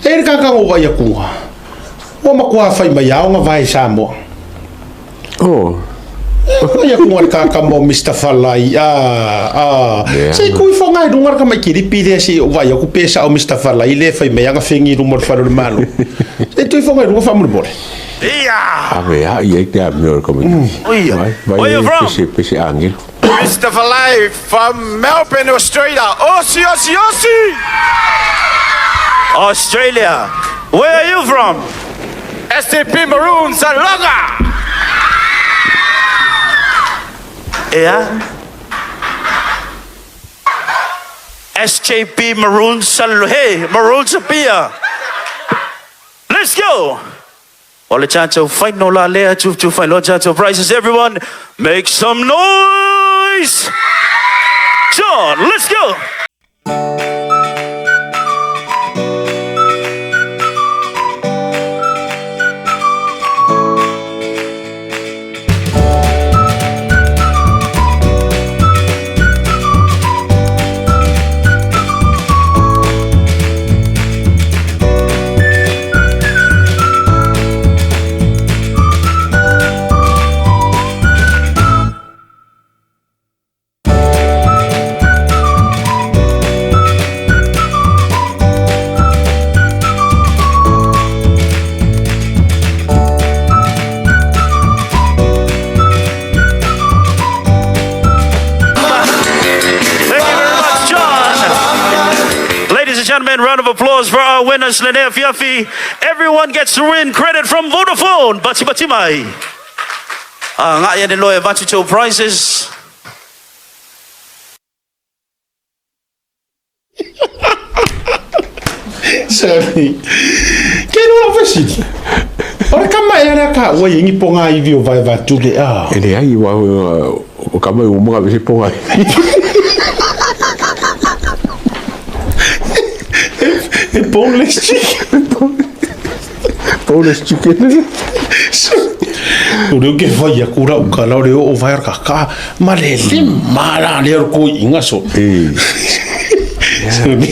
E kaka o vai kunga. O makua fai mai au nga vai Samoa. Oh. Ia kunga kaka mo Mr. Falai. Sei kui fongai dungar ka mai kiripi le si o vai ku pesa o Mr. Falai le fai mai nga fengi rumor faro malo. Sei tu fongai dungar famul bole. A ver, aí que é melhor como Where are you from? Peixe angel. Mr. Falai from Melbourne, Australia. Aussie, Aussie, Aussie! Australia. Where are you from? STP Maroons and Loga. Yeah. SJP Maroons and hey, Maroons of beer. Let's go. All the chance to fight no la lea to fight no chance of prizes. Everyone, make some noise. John, let's go. Gentlemen, round of applause for our winners, Lene Fiafi. Everyone gets to win credit from Vodafone. Bachi mai. Nga yan din loya bachi cho prizes. Sorry. Kaya nung fasid. Ora kamay na ka, wa yung iponga ivyo vai va tuge ah. Ele aí o kamay mo mga bisi po nga. Boneless chicken. Boneless chicken. Udah ke vai akura kalau dia o vai kaka malele mala dia ko inga so.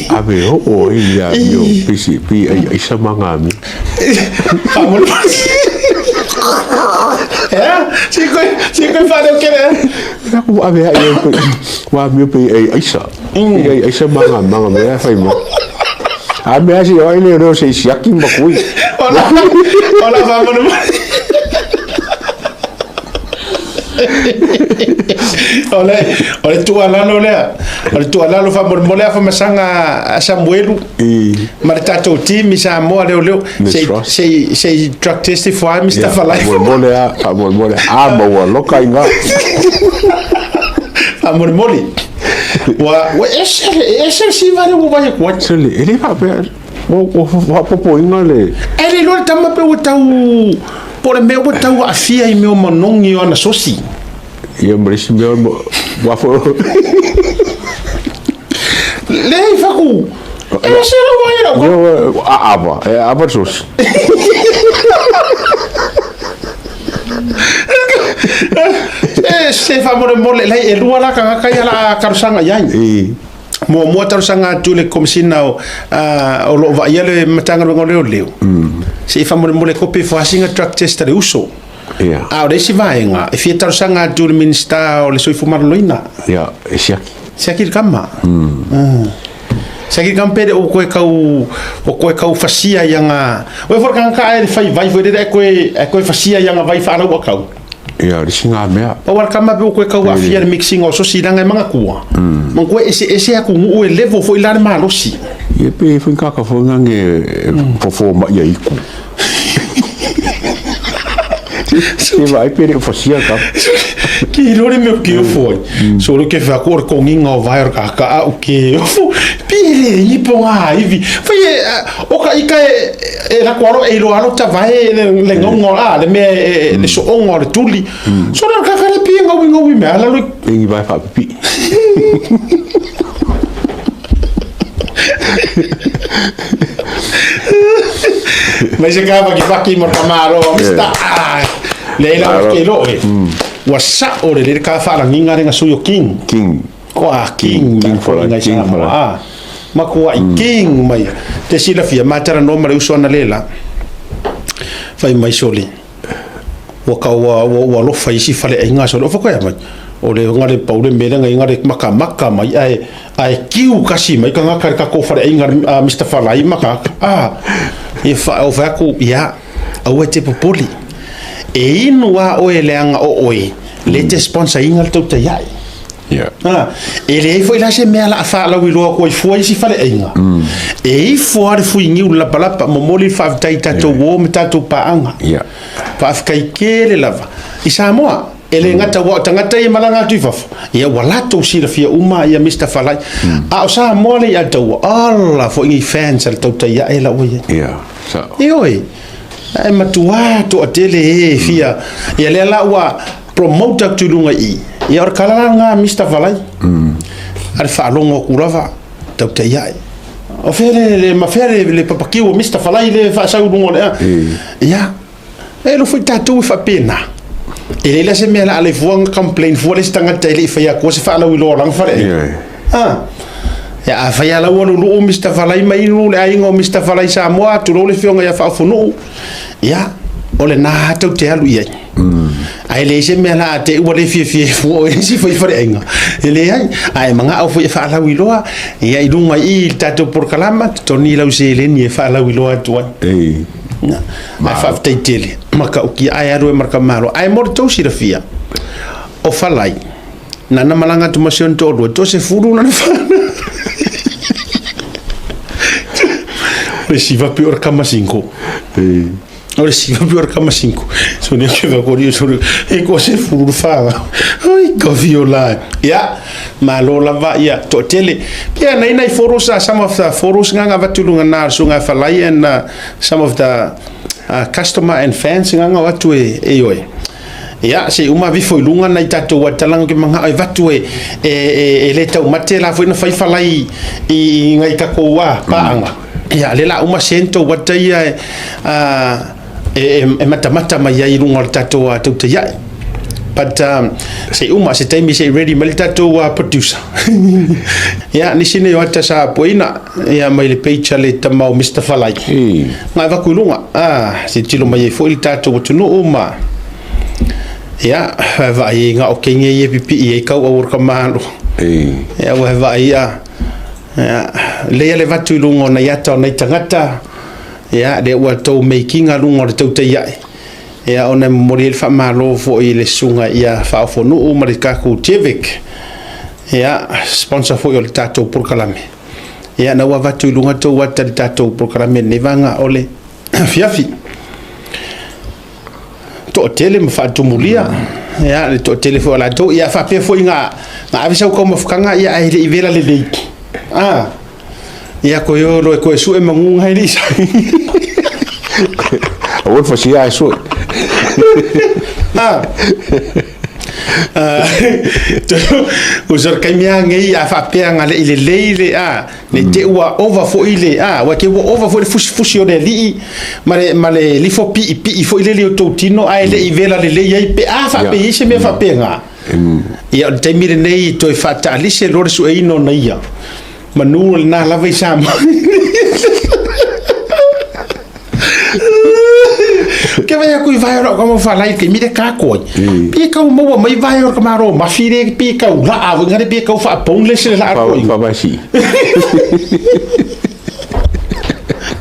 Abe o ia yo pisi pi ai samangami. Vamos. Chico fala o que é? Aku abe ai wa mi pi ai samangami me fai mo. A me hace yo ele no sei se aqui mbakui. Hola, vamos. Olha tu alano lea. Olha tu alano fa molea fa masanga Samuelu. Mas tato time Samoa leo. Sei drug testify Mr. Falai. Molea. Bawa loka inga. Mole. Wa esse si vale o vai com Sele, ele vai ver. O popo ingale. Ele não tá me perguntando por meu botão a fia e meu manong e ana soci. E eu mereci meu wafo. Lei facu. Esse não vai não. Eu aba soci. Se fa mole lei e lua la ka ka la karusanga yai. Mo tarusanga tule komisina o lo va yele matanga ngole leo. Se fa mole kopi fa singa track test re uso. Ja. Ora si vai nga e fie tarusanga tule minsta o le soi fumar loina. Ja, esiaki. Siaki kama. Siaki kampere o koe kau fasia yanga. O for kan ka e fai vai foi e koe fasia yanga vai fa na kau. Ja, risinga mea. O war kama be ko ka afia mixing o so silanga manga kua. Mo ko ese aku o level foi lá na malosi. E pe foi kaka foi ngange fofo ma ia iku. Se vai pere fasia ka. Que lore meu que foi. Só que vai cor com inga vai ka o que. Pire i ponga ivi. Foi o ka ika e la kwaro e lo alo ta vai le ngongo le me le so ongo le tuli. So na ka le pinga wingo me ala lo pingi vai fa pi. Mas acaba que vai aqui mortamaro, está. Leila que lo e. Wasa o le ka fa la nginga ringa suyo king. King. Ko king for ngai sa. makua king mai te sila fia matara no mare usona lela fai mai soli waka wa lo fai si fale inga so lo fa ko ya mai o le ngare paule mera ngai ngare maka mai ai kiu kasi mai ka ngaka ka ko fale inga Mr. Falai maka e fa o fa ku ya o te popoli e inua o eleanga o oi le te sponsor inga to te yai ele foi lá se mela fala o lo ko foi si fale inga e for fui ngiu la palapa momoli fa tai tato wo metato paanga pa afkai kele lava isamoa ele ngata wa tangata i malanga tu faf ia wala to sira fia uma ia Mr. Falai a sa mole ia to alla fo ngi fans al to ia ela o ia oi ai matua to atele fia ia le la wa promote tu lunga i ia or kala nga Mr. Falai ar fa longo kurava to ia o fere le mafere le papakiu Mr. Falai le fa sa lungo ia e lo foi tatu fa pena ele la se mela ale fuang complain fu le stanga tele fa ya ko se fa la wi lo lang fa ya fa ya la wo lu Mr. Falai mai lu le ai ngo Mr. Falai sa mo atu lo le fionga ya fa funu ya ole na to te alu ye ai le se mela te wo le fie fu si fa fa enga ele ai manga au fa la wi lo ya i dunga i tatu por kalama to ni la se le ni fa la wi lo atu ai fa te tele maka uki ai aru marka malo ai mor to si rafia o Falai nana malanga tu masion to do to se furu na fa si va pior kama 5 ora si va pior kama 5 so ne che va corri so e co se furu fa ai co viola ya malo la va ya to tele pia nei foros some of the foros nga va tulunga na so nga Falai and some of the customer and fans nga watu e oi ya se uma vi foi lunga na tato watalanga ke manga ai watu e le tau matela foi na fai Falai i ngai ka ko wa paanga ya le la uma sento watai e mata mai ai lunga tato wa te ya but se uma se time se ready mal tato wa producer ya ni sine wata sa poina ya mai le page le tamau Mr. Falai ngai va kulunga se tilo mai foi tato wa tunu uma ya va inga o kenye ye pipi e ka o ka malo ya va ia ya le va tu lungo na yata na tangata ya de wa to making a lungo to te ya ya ona moril fa malo fo i le sunga ia fa fo no o marika ku tevek ya sponsor fo il tato por kalame ya na wa tu lunga to wa tato por kalame ne vanga ole fiafi to tele me fa tumulia ya le to tele fo la to ya fa pe fo nga avisa ko mo fkanga ya ai le ivela le le ya ko yo lo ko su e mangu ngai ni o fo si ai su usar kamia ngai a fa pe nga le le le te wa over fo ile wa ke over fo fusi o de li male li fo pi fo ile le to tino ai le ivela le ye pe fa pe ise me fa pe nga ya te mire nei to fa ta li se lo su e no na ia manu na la vai sam que vai a vai ora como Falai que mire ka ko pi ka mo mai vai ora kamaro ma fire pi ka la ngare pi ka fa pon le se la ko pa ba si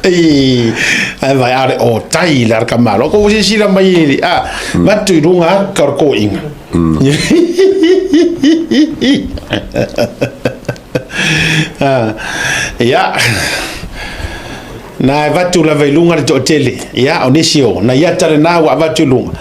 ai vai are o tai la kamaro ko se sira mai ma tu runga kar ko inga ya na vatu la velunga to tele ya onisio na ya tare na wa vatu lunga